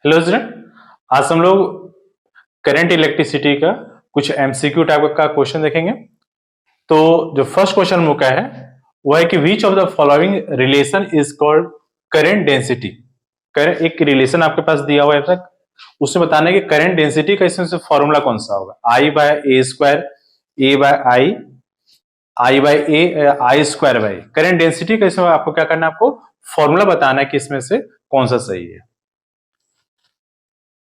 Hello student, आज हम लोग करंट इलेक्ट्रिसिटी का कुछ एमसीक्यू टाइप का क्वेश्चन देखेंगे। तो जो फर्स्ट क्वेश्चन मुझे है वो है कि which of the following relation is called current density. Current एक रिलेशन आपके पास दिया हुआ है तक, उसमें बताना है कि करंट डेंसिटी का इसमें से फॉर्मूला कौन सा होगा। I by a square, a by I, I by a, I square by. Current density का इसमें आपको क्या करना है, आपको फॉर्मूला बताना है कि इसमें से कौन सा सही है।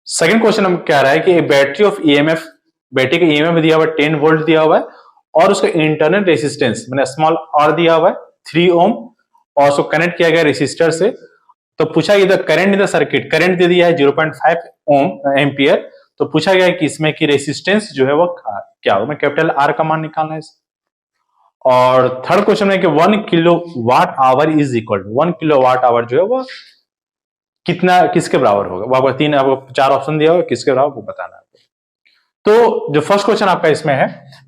सेकंड क्वेश्चन हम क्या रहा है कि बैटरी ऑफ ईएमएफ, बैटरी का ईएमएफ दिया हुआ है 10 वोल्ट दिया हुआ है और उसका इंटरनल रेसिस्टेंस मैंने स्मॉल आर दिया हुआ है 3 ओम और उसको कनेक्ट किया गया रेसिस्टर से। तो पूछा गया current in the circuit, current दे दिया है 0.5 ओम एम्पियर। तो पूछा गया कि इसमें की रेसिस्टेंस जो है वो क्या होगा, मैं कैपिटल आर का मान निकालना है। और थर्ड क्वेश्चन है कि 1 kilowatt hour is equal to 1 kilowatt hour जो है वो कितना, किसके बराबर होगा। वो आपको तीन, आपको चार ऑप्शन दिया हुआ, किसके बराबर वो बताना है। तो जो फर्स्ट क्वेश्चन आपका इसमें है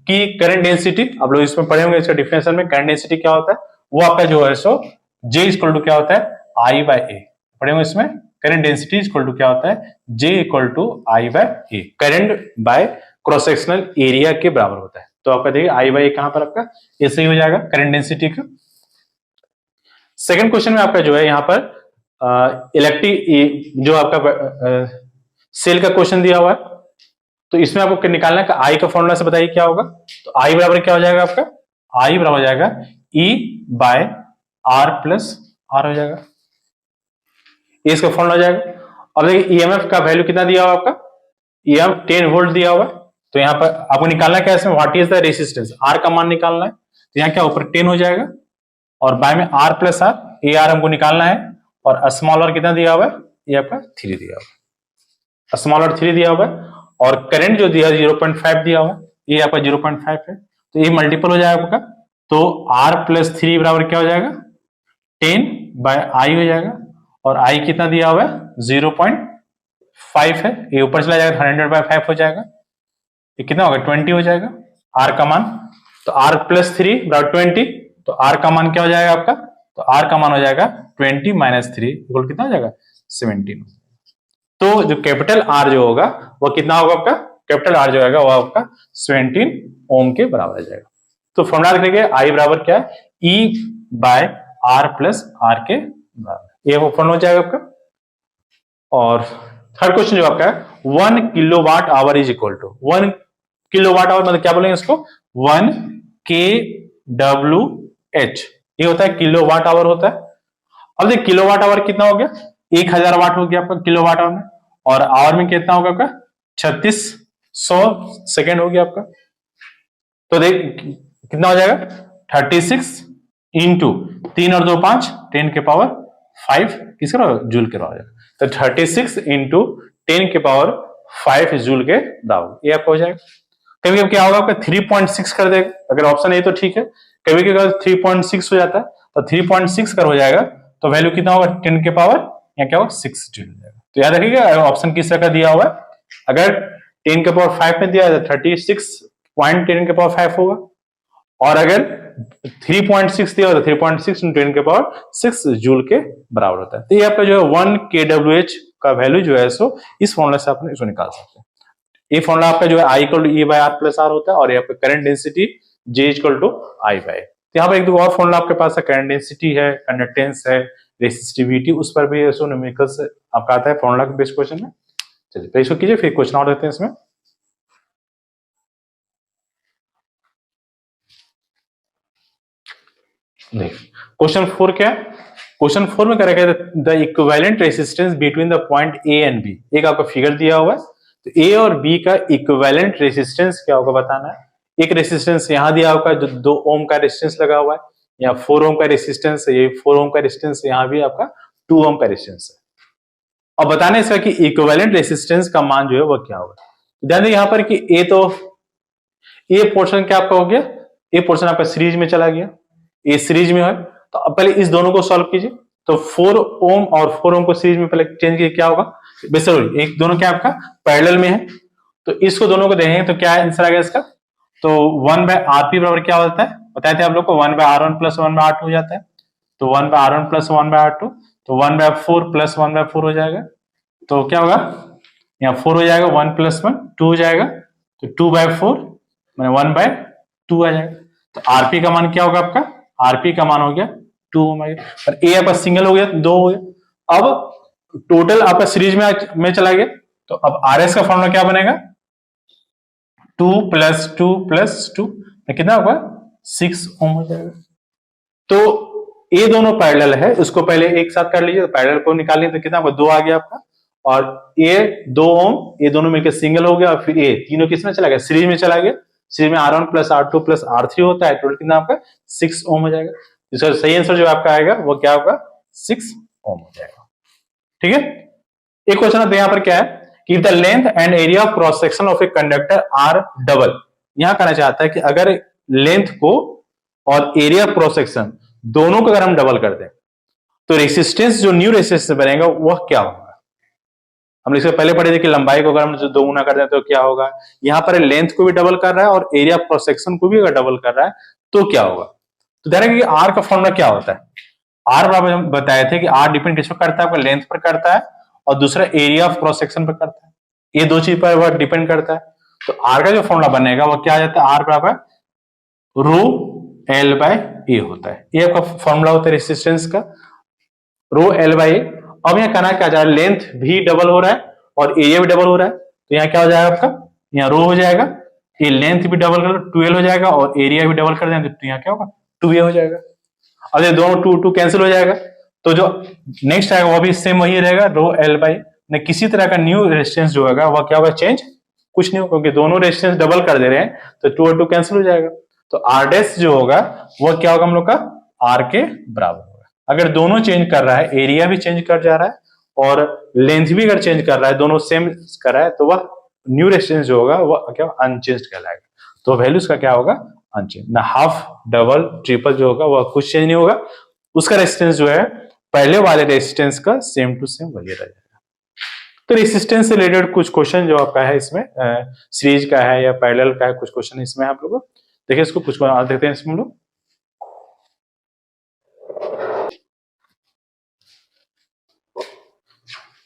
कि करंट डेंसिटी, आप लोग इसमें पढ़े होंगे, इसका डिफरेंशियल में करंट डेंसिटी क्या होता है, वो आपका जो है सो J इक्वल टू क्या होता है, आई बाय ए। पढ़े होंगे इसमें करंट डेंसिटी इक्वल टू क्या होता है, J equal to I by A. Current by cross sectional area के बराबर होता है। तो आपका देखिए आई बाय ए कहां पर आपका ऐसे ही हो जाएगा करंट डेंसिटी का। सेकंड क्वेश्चन में आपका जो है यहाँ पर इलेक्ट्रिक जो आपका सेल का क्वेश्चन दिया हुआ है। तो इसमें आपको निकालना है कि आई का फॉर्मूला से बताइए क्या होगा। तो आई बराबर क्या हो जाएगा आपका, आई बराबर हो जाएगा E by R plus R हो जाएगा, इसका फॉर्मूला हो जाएगा। और देखिए ईएमएफ का वैल्यू कितना दिया हुआ आपका, ईएमएफ 10 वोल्ट दिया हुआ है। तो यहाँ पर आपको निकालना क्या है इसमें, what is the resistance, R का मान निकालना है। तो यहाँ क्या ऊपर 10 हो जाएगा और बाय में R plus R, A R हमको निकालना है। और स्मॉल आर कितना दिया हुआ है, ये आपका 3 दिया हुआ है, स्मॉल आर 3 दिया हुआ है। और करंट जो दिया 0.5 दिया हुआ है, ये आपका 0.5 है। तो ये मल्टीपल हो जाएगा आपका। तो r प्लस 3 बराबर क्या हो जाएगा, 10 बाय आई हो जाएगा। और आई कितना दिया हुआ है 0.5 है, ये ऊपर चला जाएगा 100 बाय 5 हो जाएगा। ये कितना होगा 20 हो जाएगा r का मान। तो r प्लस 3 बराबर 20, तो r का मान क्या हो जाएगा आपका, तो r का मान हो जाएगा 20 माइनस 3 इक्वल कितना हो जाएगा 17। तो जो कैपिटल आर जो होगा वो कितना होगा आपका, कैपिटल आर जो होगा वो आपका 17 ओम के बराबर आ जाएगा। तो फॉर्मूला लिखेंगे आई बराबर क्या है, E by R plus R के बराबर, ये फॉर्मूला हो जाएगा आपका। और थर्ड क्वेश्चन जो आपका है 1 kilowatt hour is equal to 1 kilowatt hour, मतलब क्या बोलेंगे इसको, 1 के डब्ल्यू एच, ये होता है किलोवाट आवर होता है। अब देखिए किलोवाट आवर कितना हो गया, 1000 वाट हो गया आपका किलोवाट आवर में। और आवर में कितना होगा आपका 3600 सेकेंड हो गया आपका। तो देख कितना हो जाएगा 36 इंटू 3 और 2 5, 10 के पावर 5 किसके बराबर, जूल के बराबर। तो 36 इंटू 10 के पावर 5 जूल के बराबर, ये आपका हो जाएगा। कभी कभी क्या होगा आपका 3.6 कर देगा, अगर ऑप्शन ए तो ठीक है। कभी कभी अगर 3.6 हो जाता है तो 3.6 कर हो जाएगा, तो वैल्यू कितना होगा 10 के पावर या क्या होगा 6 जूल हो जाएगा। तो याद रखिएगा ऑप्शन किस तरह का दिया हुआ है, अगर 10 के पावर 5 में दिया है तो 36.10 के पावर 5 होगा। और अगर 3.6 दिया हो तो 3.6 10 के पावर 6 जूल के बराबर होता है। तो ये आपका जो है 1 kWh का वैल्यू जो है सो इस फॉर्मूला से आप इसको निकाल सकते हैं। ये फॉर्मूला आपका जो है I equal to E by R plus r होता है। और ये आपका current density J equal to I by. तो यहाँ पर एक दो और फॉर्मूला आपके पास है, करंट डेंसिटी है, कंडक्टेंस है, रेसिस्टिविटी, उस पर भी ऐसे न्यूमेरिकल्स आपका आता है फॉर्मूला के बेस्ड क्वेश्चन में। चलिए तो इसको कीजिए, फिर क्वेश्चन और देते हैं इसमें। क्वेश्चन 4 क्या है, क्वेश्चन 4 में करेगा the equivalent resistance between the point A and B. एक आपका फिगर दिया हुआ है, तो ए और बी का इक्विवेलेंट रेसिस्टेंस क्या होगा बताना है। एक रेसिस्टेंस यहां दिया होगा जो 2 ओम का रेसिस्टेंस लगा हुआ है, या 4 ओम का रेसिस्टेंस है, ये 4 ओम का रेसिस्टेंस यहां भी आपका 2 ओम का रेसिस्टेंस है। अब बताना है इसका कि इक्विवेलेंट रेसिस्टेंस का मान जो है वो क्या होगा। ध्यान दें यहां पर कि ए तो ए पोर्शन क्या आपका हो गया, ए पोर्शन आपका सीरीज में चला गया, ए सीरीज में है। तो अब पहले इस दोनों को सॉल्व कीजिए। तो 4 ओम और 4 ओम को सीरीज में पहले चेंज कीजिए, क्या होगा, बेसिकली एक दोनों क्या आपका पैरेलल में है। तो इसको दोनों को देखेंगे तो क्या आंसर आ गया इसका, तो 1 बाय आरपी बराबर क्या होता है, बताए थे आप लोग को 1 bye R1 plus 1 bye R2 हो जाता है। तो 1 bye R1 plus 1 bye R2, तो 1 बाय 4 प्लस 1 बाय 4 हो जाएगा। तो क्या होगा, यहाँ 4 हो जाएगा, 1 + 1 2 हो जाएगा, तो 2/4 मैंने 1/2 आ जाएगा। तो आरपी का मान क्या होगा आपका, आरपी का मान हो गया 2 ओम आ गया, और ए आपका सिंगल हो गया 2 हो गया। अब टोटल आपका सीरीज में चला गया, तो अब आरएस का फॉर्मूला क्या बनेगा, 2 + 2 + 2 कितना होगा 6 ओम हो जाएगा। तो ये दोनों पैरेलल है, उसको पहले एक साथ कर लीजिए, तो पैरेलल को निकाल लीजिए, तो कितना होगा 2 आ गया आपका, और ये 2 ओम, ये दोनों मिलकर सिंगल हो गया, और फिर ये तीनों किसमें चला गया, सीरीज में चला गया। सीरीज में R1 + R2 + R3 होता है, टोटल कितना आपका 6 ओम हो जाएगा। इसका सही आंसर जो आपका आएगा वो क्या होगा 6 ओम हो जाएगा। ठीक है, एक क्वेश्चन आता है यहाँ पर क्या है कि the length and area of cross section of a conductor are double. यहां कहना चाहता है कि अगर लेंथ को और एरिया ऑफ क्रॉस सेक्शन दोनों को अगर हम डबल कर दें तो रेसिस्टेंस, जो न्यू रेसिस्टेंस बनेगा वह क्या होगा। हमने इससे पहले पढ़े थे कि लंबाई को अगर हम दो गुना कर दें तो क्या होगा, यहां पर लेंथ को भी डबल कर रहा है और एरिया ऑफ क्रॉस सेक्शन को भी अगर डबल कर रहा है तो क्या होगा। तो देखिए कि आर का फॉर्मूला क्या होता है, आर बराबर हम बताए थे कि आर डिपेंड किस पर करता है, आपका लेंथ पर करता है और दूसरा एरिया ऑफ क्रॉस सेक्शन पर करता है, ये दो चीज पर वह डिपेंड करता है। तो आर का जो फॉर्मूला बनेगा वो क्या आ जाता है, आर बराबर ρL/A होता है, ये आपका फॉर्मूला होता है रेसिस्टेंस का, ρL/A। अब यहाँ कहना क्या जा रहा है, लेंथ भी डबल हो रहा है और एरिया भी डबल हो रहा है, तो यहाँ क्या हो जाएगा आपका, यहाँ रो हो जाएगा, ये लेंथ भी डबल कर 12 हो जाएगा और एरिया भी डबल कर देंगे तो यहाँ क्या होगा 2A हो जाएगा। अब ये दोनों 2 कैंसिल हो जाएगा, तो जो नेक्स्ट आएगा वो भी सेम वही रहेगा, ρL/A। ने किसी तरह का न्यू रेजिस्टेंस जो होगा वह क्या होगा, चेंज कुछ नहीं होगा, क्योंकि दोनों रेजिस्टेंस डबल कर दे रहे हैं तो 2 और 2 कैंसिल हो जाएगा। तो आर डैश जो होगा वह क्या होगा हम लोग का आर के बराबर होगा। अगर दोनों चेंज कर रहा है, एरिया भी चेंज कर जा रहा है और लेंथ भी अगर चेंज कर रहा है, दोनों सेम कर रहा है, तो वह न्यू रेजिस्टेंस जो होगा वह क्या अनचेंज्ड कहलाएगा। तो वैल्यूज का क्या होगा अनचेंज, ना हाफ डबल ट्रिपल जो होगा वह कुछ चेंज नहीं होगा, उसका रेजिस्टेंस जो है पहले वाले रेजिस्टेंस का सेम टू सेम वही रह जाएगा। तो रेजिस्टेंस से रिलेटेड कुछ क्वेश्चन जो आपका है इसमें सीरीज का है या पैरेलल का है, कुछ क्वेश्चन इसमें आप लोग देखिए, इसको कुछ देखते हैं इसमें हम लोग।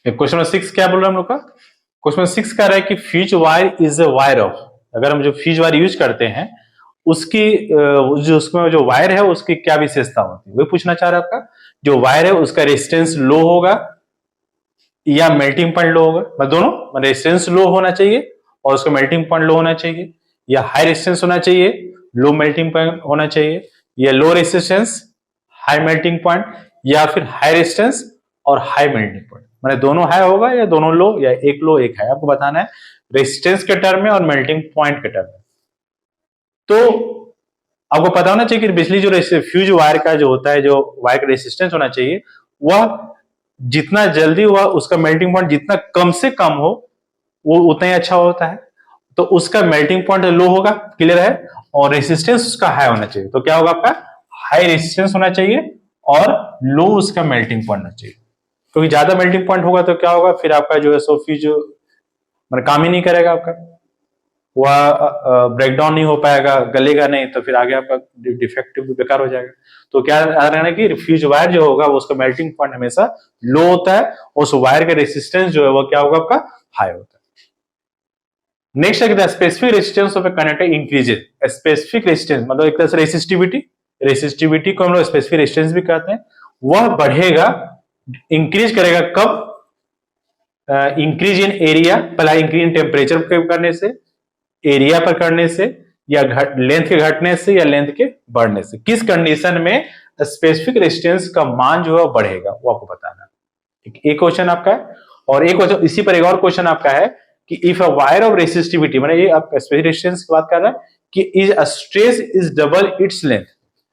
क्वेश्चन नंबर 6 क्या बोल रहा है हम लोग का, क्वेश्चन नंबर 6 कह रहा है कि fuse wire is a wire of, अगर हम जो फ्यूज वायर यूज करते हैं उसकी जो उसमें जो वायर है उसकी क्या विशेषता होती है, वही पूछना चाह रहा है आपका। जो वायर है उसका रेजिस्टेंस लो होगा या मेल्टिंग पॉइंट लो होगा, मतलब दोनों, रेजिस्टेंस लो होना चाहिए और उसका मेल्टिंग पॉइंट लो होना चाहिए, या हाई रेजिस्टेंस होना चाहिए लो मेल्टिंग पॉइंट होना चाहिए, या low resistance high melting point, या फिर हाई रेजिस्टेंस और हाई मेल्टिंग पॉइंट, मतलब दोनों हाई होगा या दोनों लो या एक लो एक हाई, आपको बताना है रेजिस्टेंस के टर्म में और मेल्टिंग पॉइंट के टर्म में। तो आपको पता होना चाहिए कि बिजली जो फ्यूज वायर का जो होता है, जो वायर का रेजिस्टेंस होना चाहिए वह जितना जल्दी हुआ उसका मेल्टिंग पॉइंट जितना कम से कम हो वो उतना ही अच्छा होता है। तो उसका मेल्टिंग पॉइंट लो होगा, क्लियर है, और रेजिस्टेंस उसका हाई होना चाहिए, तो क्या होगा आपका हाई रेजिस्टेंस होना चाहिए और लो उसका मेल्टिंग पॉइंट होना चाहिए, क्योंकि ज्यादा मेल्टिंग पॉइंट होगा तो क्या होगा फिर आपका जो है सो फ्यूज मतलब काम ही नहीं करेगा, आपका वह ब्रेक डाउन नहीं हो पाएगा, गलेगा नहीं, तो फिर आगे आपका डिफेक्टिव बेकार हो जाएगा। तो क्या रहना कि फ्यूज वायर जो होगा उसका मेल्टिंग पॉइंट हमेशा लो होता है, उस वायर का रेजिस्टेंस जो है वो क्या होगा आपका हाई होता है। नेक्स्ट है specific resistance of a conductor increases, specific resistance मतलब एक तरह से रेसिस्टिविटी, रेसिस्टिविटी को हम लोग स्पेसिफिक रेजिस्टेंस भी कहते हैं, वह बढ़ेगा, इंक्रीज करेगा कब, इंक्रीज इन एरिया, पहला इंक्रीज इन टेम्परेचर करने से, एरिया पर करने से, या लेंथ के घटने से, या लेंथ के बढ़ने से, किस कंडीशन में स्पेसिफिक रेजिस्टेंस का मान जो है बढ़ेगा वो आपको बताना है। एक क्वेश्चन आपका है, और एक क्वेश्चन इसी पर एक और क्वेश्चन आपका है कि if a wire of resistivity, मतलब ये आप स्पेसिफिक रेजिस्टेंस की बात कर रहे हैं कि is stress is double its length,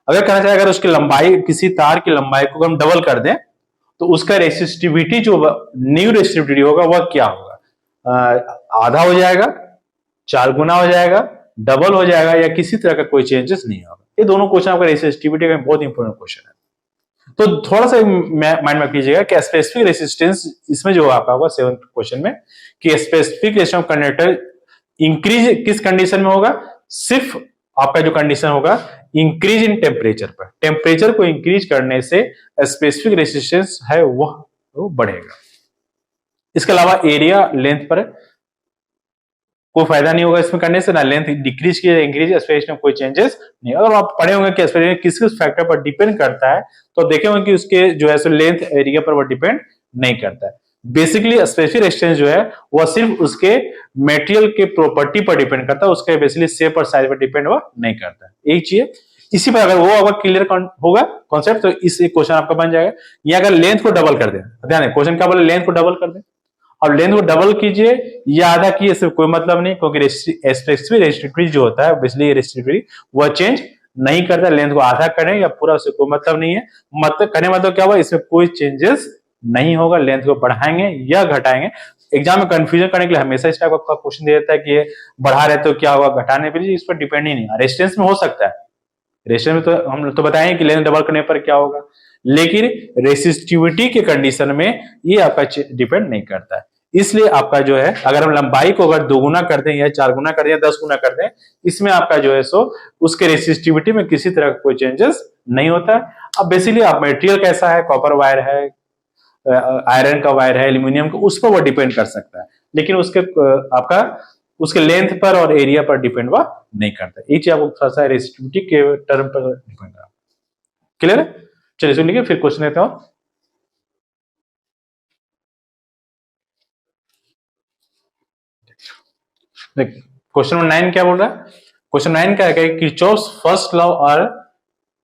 अगर कहना चाहिए अगर उसकी लंबाई, किसी तार की लंबाई को हम डबल कर दें तो उसका रेसिस्टिविटी जो न्यू रेसिस्टिविटी होगा वह क्या होगा, आधा हो जाएगा, 4 गुना हो जाएगा, डबल हो जाएगा, या किसी तरह का कोई चेंजेस नहीं होगा। ये दोनों क्वेश्चन आपका रेसिस्टिविटी का बहुत इंपॉर्टेंट क्वेश्चन है, तो थोड़ा सा माइंड में कीजिएगा कि स्पेसिफिक रेसिस्टेंस इसमें जो आपका होगा 7th क्वेश्चन में कि specific resistance of conductor increase किस कंडीशन में होगा, सिर्फ आपका जो कंडीशन होगा इंक्रीज इन टेम्परेचर पर, टेम्परेचर को इंक्रीज करने से स्पेसिफिक रेजिस्टेंस है वह बढ़ेगा। इसके अलावा एरिया लेंथ पर कोई फायदा नहीं होगा इसमें करने से, ना लेंथ डिक्रीज की इंक्रीज, एस्पिरेशन में कोई चेंजेस नहीं। अगर आप पढ़े होंगे कि एस्पिरेशन किस किस फैक्टर पर डिपेंड करता है, तो देखे होंगे कि उसके जो है सो लेंथ एरिया पर वो डिपेंड नहीं करता है। बेसिकली स्पेसिफिक रेजिस्टेंस जो है वो सिर्फ उसके मेटेरियल के प्रॉपर्टी पर डिपेंड करता है, उसके बेसिकली शेप और साइज पर डिपेंड वो नहीं करता है। एक चीज इसी पर अगर वो अगर क्लियर होगा कॉन्सेप्ट, तो इस क्वेश्चन आपका बन जाएगा। या अगर लेंथ को डबल कर दें, ध्यान क्वेश्चन क्या बोले, लेंथ को डबल कर दें, अब लेंथ को डबल कीजिए या आधा कीजिए, इससे कोई मतलब नहीं, क्योंकि रेस्ट्रिक्टिव जो होता है बेसिकली रेस्ट्रिक्टिव वह चेंज नहीं करता। लेंथ को आधा करें या पूरा, उससे कोई मतलब नहीं है। मतलब करने मतलब क्या हुआ, इसमें कोई चेंजेस नहीं होगा। लेंथ को बढ़ाएंगे या घटाएंगे, एग्जाम में कंफ्यूजन करने के लिए हमेशा इस टाइप का क्वेश्चन दे देता है कि ये बढ़ा रहे तो क्या होगा, घटाने पर इस पर डिपेंड ही नहीं है। रेजिस्टेंस में हो सकता है, रेजिस्टेंस में तो हम तो बताएंगे कि लेंथ डबल करने पर क्या होगा, लेकिन रेसिस्टिविटी के कंडीशन में ये आपका डिपेंड नहीं करता है। इसलिए आपका जो है अगर हम लंबाई को अगर 2 गुना कर दें या 4 गुना कर दें या 10 गुना कर दें, इसमें आपका जो है सो उसके रेसिस्टिविटी में किसी तरह का कोई चेंजेस नहीं होता है। अब बेसिकली आप मटेरियल कैसा है, कॉपर वायर है, आयरन का वायर है, एल्यूमिनियम का, उस पर वो डिपेंड कर सकता है, लेकिन उसके आपका उसके लेंथ पर और एरिया पर डिपेंड वह नहीं करता। एक चीज आपको थोड़ा सा रेसिस्टिविटी के टर्म पर डिपेंड करता है। क्लियर है? चलिए सुनिए फिर क्वेश्चन लेते हैं। क्वेश्चन नंबर 9 क्या बोल रहा है? क्वेश्चन 9 क्या है, किरचॉफ्स फर्स्ट लॉ और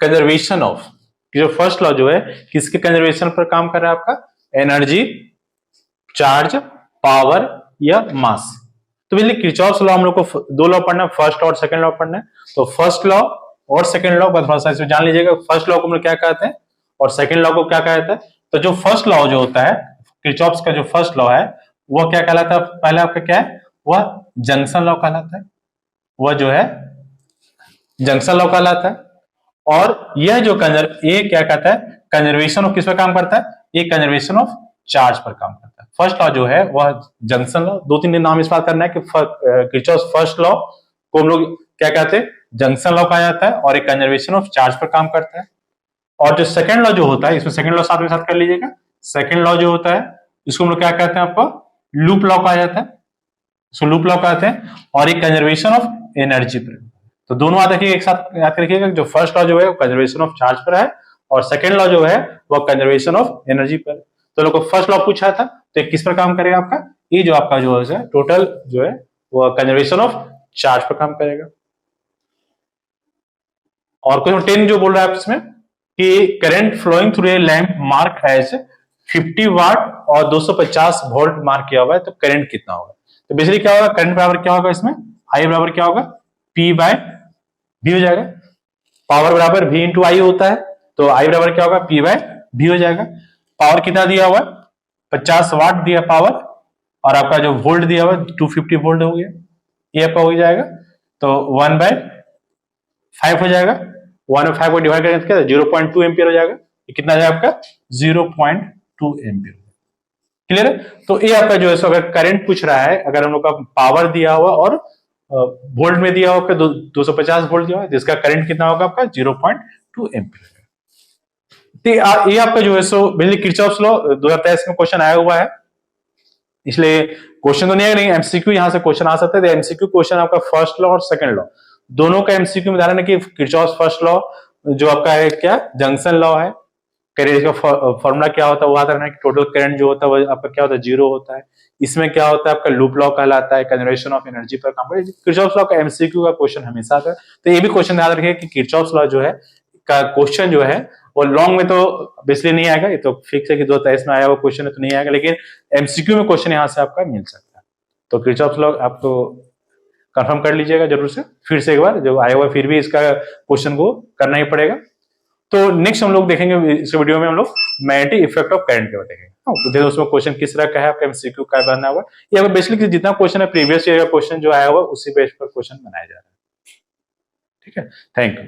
कंजर्वेशन ऑफ, जो फर्स्ट लॉ जो है किसके कंजर्वेशन पर काम कर रहा है, आपका एनर्जी, चार्ज, पावर या मास। तो बेसिकली किरचॉफ्स लॉ हम लोग को 2 लॉ पढ़ना है, फर्स्ट और सेकंड लॉ पढ़ना है। तो फर्स्ट लॉ और सेकंड लॉ थोड़ा सा इसमें जान लीजिएगा, फर्स्ट लॉ को हम लोग क्या कहते हैं और सेकंड लॉ को क्या कहते हैं। तो जो फर्स्ट लॉ जो होता है, किरचॉफ्स का जो फर्स्ट लॉ है वह क्या कहलाता है, पहले आपका क्या है, वह जंक्शन लॉ कहलाता है, वह जो है जंक्शन लॉ कहलाता है। और यह जो ये क्या कहता है, कंजर्वेशन ऑफ किस पर काम करता है, ये कंजर्वेशन ऑफ चार्ज पर काम करता है। फर्स्ट लॉ जो है वह जंक्शन लॉ, 2-3 दिन नाम इस बात करना है कि किरचॉफ्स फर्स्ट लॉ को हम लोग क्या कहते हैं, जंक्शन लॉ कहा जाता है, और एक कंजर्वेशन ऑफ चार्ज पर काम करता है। और जो सेकंड लॉ जो होता है, इसमें सेकंड लॉ साथ में साथ कर लीजिएगा, सेकंड लॉ जो होता है इसको हम लोग क्या कहते हैं, आपको लूप लॉ कहा जाता है, इसको लूप लॉ कहते हैं, और एक कंजर्वेशन ऑफ एनर्जी पर। तो दोनों याद रखिएगा, एक साथ याद रखिएगा, जो फर्स्ट लॉ जो है वो कंजर्वेशन ऑफ चार्ज पर है और सेकंड लॉ जो है वो कंजर्वेशन ऑफ एनर्जी पर। तो लोग को फर्स्ट लॉ पूछा था, तो ये किस पर काम करेगा, आपका ये जो आपका जो है टोटल जो है वो कंजर्वेशन ऑफ चार्ज पर काम करेगा। और क्वेश्चन 10 जो बोल रहा है इसमें कि current flowing through a lamp mark as 50 watt और 250 वोल्ट मार्क किया हुआ है, तो करंट कितना होगा। तो बेसिकली क्या होगा, करंट बराबर क्या होगा, इसमें आई बराबर क्या होगा, P बाय V हो जाएगा। पावर बराबर V इंटू आई होता है, तो आई बराबर क्या होगा, P बाय V हो जाएगा। पावर कितना दिया हुआ है, 50 वाट दिया पावर, और आपका जो वोल्ट दिया हुआ है 250 वोल्ट हो गया, ये आपका हो जाएगा। तो 1/5 हो जाएगा, 1/5 को डिवाइड करें तो 0.2 एम्पियर हो जाएगा। ये कितना जाएगा आपका 0.2 एम्पियर। क्लियर है? तो ये आपका जो है सो अगर करंट पूछ रहा है, अगर हम लोग का पावर दिया हुआ और वोल्ट में दिया हुआ 250 वोल्ट दिया हुआ, जिसका करंट कितना होगा आपका 0.2 एम्पियर। तो ये आपका जो है सो बेसिकली किरचॉफ्स लॉ 2023 में क्वेश्चन आया हुआ है, इसलिए क्वेश्चन तो नहीं है, लेकिन एमसीक्यू यहां से क्वेश्चन आ सकते हैं। एमसीक्यू क्वेश्चन आपका फर्स्ट लॉ और सेकंड लॉ दोनों का एमसीक्यू में धारण है कि किरचॉफ्स फर्स्ट लॉ जो आपका है क्या, जंक्शन लॉ है, करंट का फॉर्मूला क्या होता है वो याद रखना है कि टोटल करंट जो होता है वो आपका क्या होता है, 0 होता है। इसमें क्या होता है, आपका लूप लॉ कहलाता है, कंजर्वेशन ऑफ एनर्जी पर काम करता है। किरचॉफ्स लॉ का एमसीक्यू का क्वेश्चन हमेशा आता है, तो ये भी क्वेश्चन याद रखिए कि किरचॉफ्स लॉ जो है का क्वेश्चन जो है वो लॉन्ग में तो बेसिकली नहीं आएगा, ये तो फिक्स है कि 2023 में आया हुआ क्वेश्चन है तो नहीं आएगा, लेकिन एमसीक्यू में क्वेश्चन यहाँ से आपका मिल सकता है। तो किरचॉफ्स लॉ आपको कंफर्म कर लीजिएगा जरूर से, फिर से एक बार जो आया हुआ फिर भी इसका क्वेश्चन को करना ही पड़ेगा। तो नेक्स्ट हम लोग देखेंगे इस वीडियो में हम लोग मैग्नेटिक इफेक्ट ऑफ करंट के बारे में देखेंगे। उसमें क्वेश्चन किस तरह का है, आपका एमसीक्यू का बना हुआ है, या बेसिकली जितना क्वेश्चन है प्रीवियस ईयर का क्वेश्चन जो आया हुआ उसी बेस पर क्वेश्चन बनाया जा रहा है। ठीक है, थैंक यू।